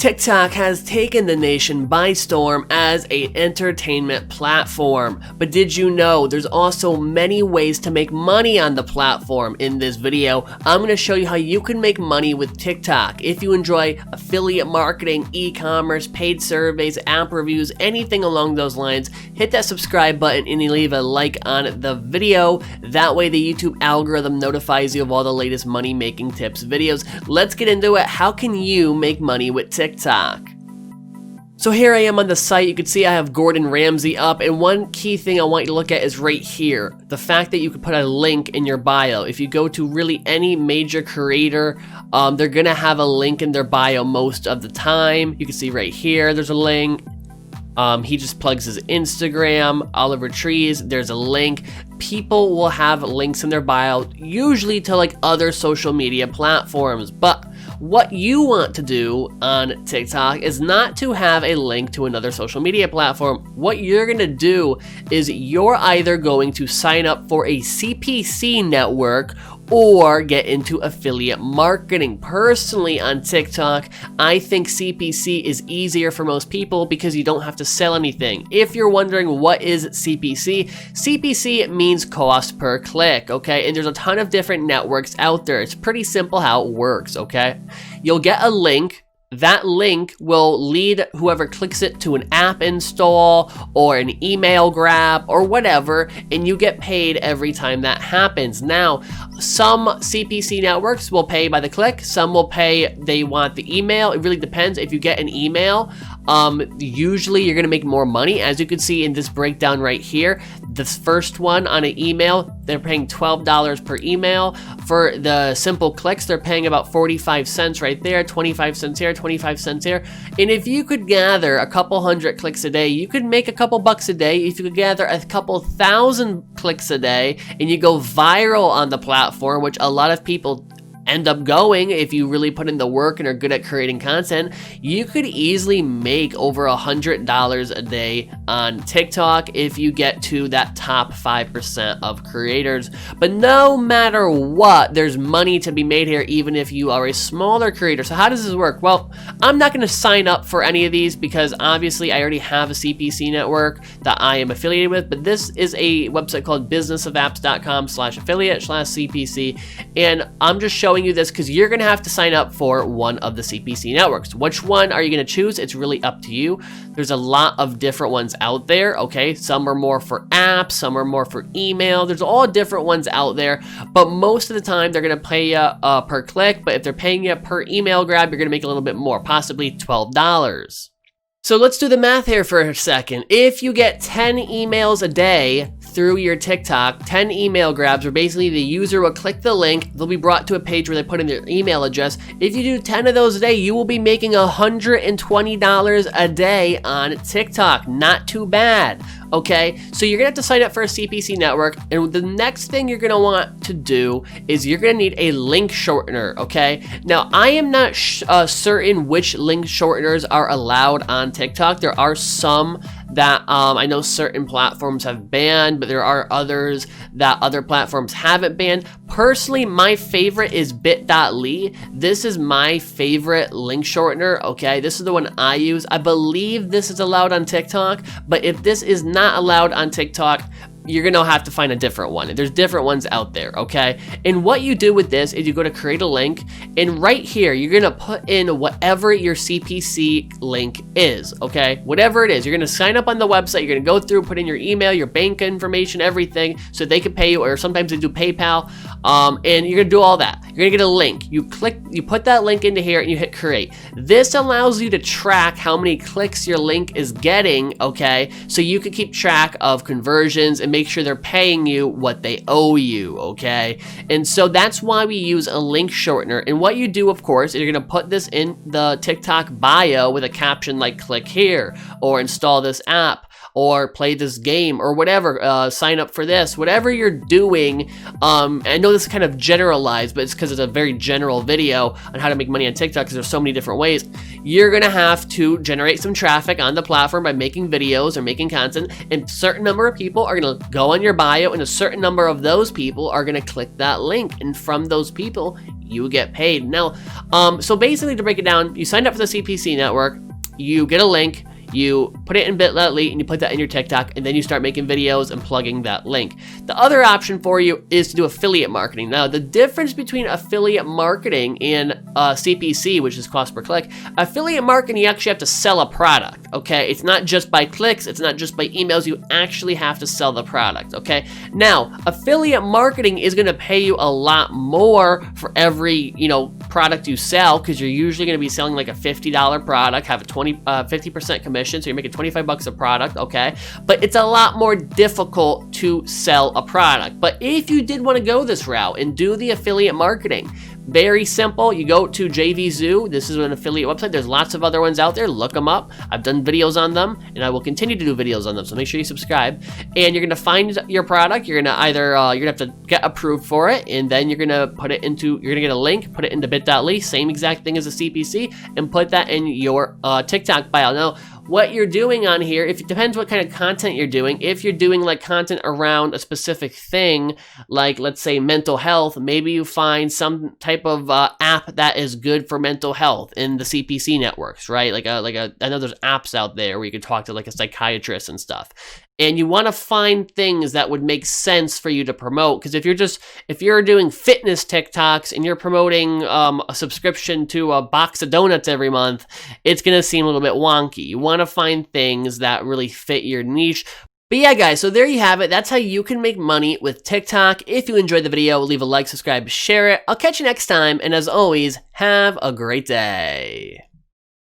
TikTok has taken the nation by storm as an entertainment platform. But did you know there's also many ways to make money on the platform? In this video, I'm going to show you how you can make money with TikTok. If you enjoy affiliate marketing, e-commerce, paid surveys, app reviews, anything along those lines, hit that subscribe button and leave a like on the video. That way the YouTube algorithm notifies you of all the latest money-making tips videos. Let's get into it. How can you make money with TikTok? So here I am on the site. You can see I have Gordon Ramsay up, and one key thing I want you to look at is right here, the fact that you can put a link in your bio. If you go to really any major creator, they're gonna have a link in their bio most of the time. You can see right here there's a link. He just plugs his Instagram. Oliver Trees, there's a link. People will have links in their bio, usually to like other social media platforms. But what you want to do on TikTok is not to have a link to another social media platform. What you're gonna do is you're either going to sign up for a CPC network or get into affiliate marketing. Personally, on TikTok, I think CPC is easier for most people because you don't have to sell anything. If you're wondering what is CPC, CPC means cost per click, okay? And there's a ton of different networks out there. It's pretty simple how it works, okay? You'll get a link. That link will lead whoever clicks it to an app install or an email grab or whatever, and you get paid every time that happens. Now, some CPC networks will pay by the click, some will pay, they want the email. It really depends. If you get an email, usually you're gonna make more money. As you can see in this breakdown right here, this first one on an email, they're paying $12 per email. For the simple clicks, they're paying about 45 cents right there, 25 cents here, 25 cents here. And if you could gather a couple hundred clicks a day, you could make a couple bucks a day. If you could gather a couple thousand clicks a day and you go viral on the platform, which a lot of people end up going if you really put in the work and are good at creating content, you could easily make over $100 a day on TikTok if you get to that top 5% of creators. But no matter what, there's money to be made here even if you are a smaller creator. So how does this work? Well, I'm not going to sign up for any of these because obviously I already have a CPC network that I am affiliated with, but this is a website called businessofapps.com/affiliate/CPC, and I'm just showing you this because you're gonna have to sign up for one of the CPC networks. Which one are you gonna choose? It's really up to you. There's a lot of different ones out there, okay? Some are more for apps, some are more for email. There's all different ones out there, but most of the time they're gonna pay you per click, but if they're paying you per email grab, you're gonna make a little bit more, possibly $12. So let's do the math here for a second. If you get 10 emails a day through your TikTok, 10 email grabs, where basically the user will click the link, they'll be brought to a page where they put in their email address. If you do 10 of those a day, you will be making $120 a day on TikTok. Not too bad, okay? So you're gonna have to sign up for a CPC network, and the next thing you're gonna want to do is you're gonna need a link shortener, okay? Now, I am not certain which link shorteners are allowed on TikTok. There are some that I know certain platforms have banned, but there are others that other platforms haven't banned. Personally, my favorite is bit.ly. This is my favorite link shortener, okay? This is the one I use. I believe this is allowed on TikTok, but if this is not allowed on TikTok, you're gonna have to find a different one. There's different ones out there, okay? And what you do with this is you go to create a link, and right here, you're gonna put in whatever your CPC link is, okay? Whatever it is, you're gonna sign up on the website, you're gonna go through, put in your email, your bank information, everything, so they can pay you, or sometimes they do PayPal, and you're gonna do all that. You're gonna get a link. You click, you put that link into here, and you hit create. This allows you to track how many clicks your link is getting, okay? So you can keep track of conversions and make sure they're paying you what they owe you, okay? And so that's why we use a link shortener. And what you do, of course, is you're gonna put this in the TikTok bio with a caption like click here or install this app. or play this game or whatever, sign up for this, whatever you're doing. I know this is kind of generalized, but it's because it's a very general video on how to make money on TikTok because there's so many different ways. You're gonna have to generate some traffic on the platform by making videos or making content, and a certain number of people are gonna go on your bio, and a certain number of those people are gonna click that link, and from those people you get paid. Now, so basically, to break it down, you signed up for the CPC network, you get a link, you put it in Bitly, and you put that in your TikTok, and then you start making videos and plugging that link. The other option for you is to do affiliate marketing. Now, the difference between affiliate marketing and CPC, which is cost per click, affiliate marketing, you actually have to sell a product, okay? It's not just by clicks, it's not just by emails, you actually have to sell the product, okay? Now, affiliate marketing is gonna pay you a lot more for every, product you sell, because you're usually gonna be selling like a $50 product, have a 50% commission, so you're making 25 bucks a product, okay? But it's a lot more difficult to sell a product. But if you did want to go this route and do the affiliate marketing, very simple. You go to JVZoo. This is an affiliate website. There's lots of other ones out there. Look them up. I've done videos on them, and I will continue to do videos on them. So make sure you subscribe. And you're gonna find your product. You're gonna either you're gonna have to get approved for it, and then you're gonna put it into. You're gonna get a link, put it into bit.ly, same exact thing as a CPC, and put that in your TikTok bio. Now, what you're doing on here, if it depends what kind of content you're doing. If you're doing like content around a specific thing, like let's say mental health, maybe you find some type of app that is good for mental health in the CPC networks, right? I know there's apps out there where you could talk to like a psychiatrist and stuff. And you want to find things that would make sense for you to promote. Because if you're doing fitness TikToks and you're promoting a subscription to a box of donuts every month, it's going to seem a little bit wonky. You want to find things that really fit your niche. But yeah, guys, so there you have it. That's how you can make money with TikTok. If you enjoyed the video, leave a like, subscribe, share it. I'll catch you next time. And as always, have a great day.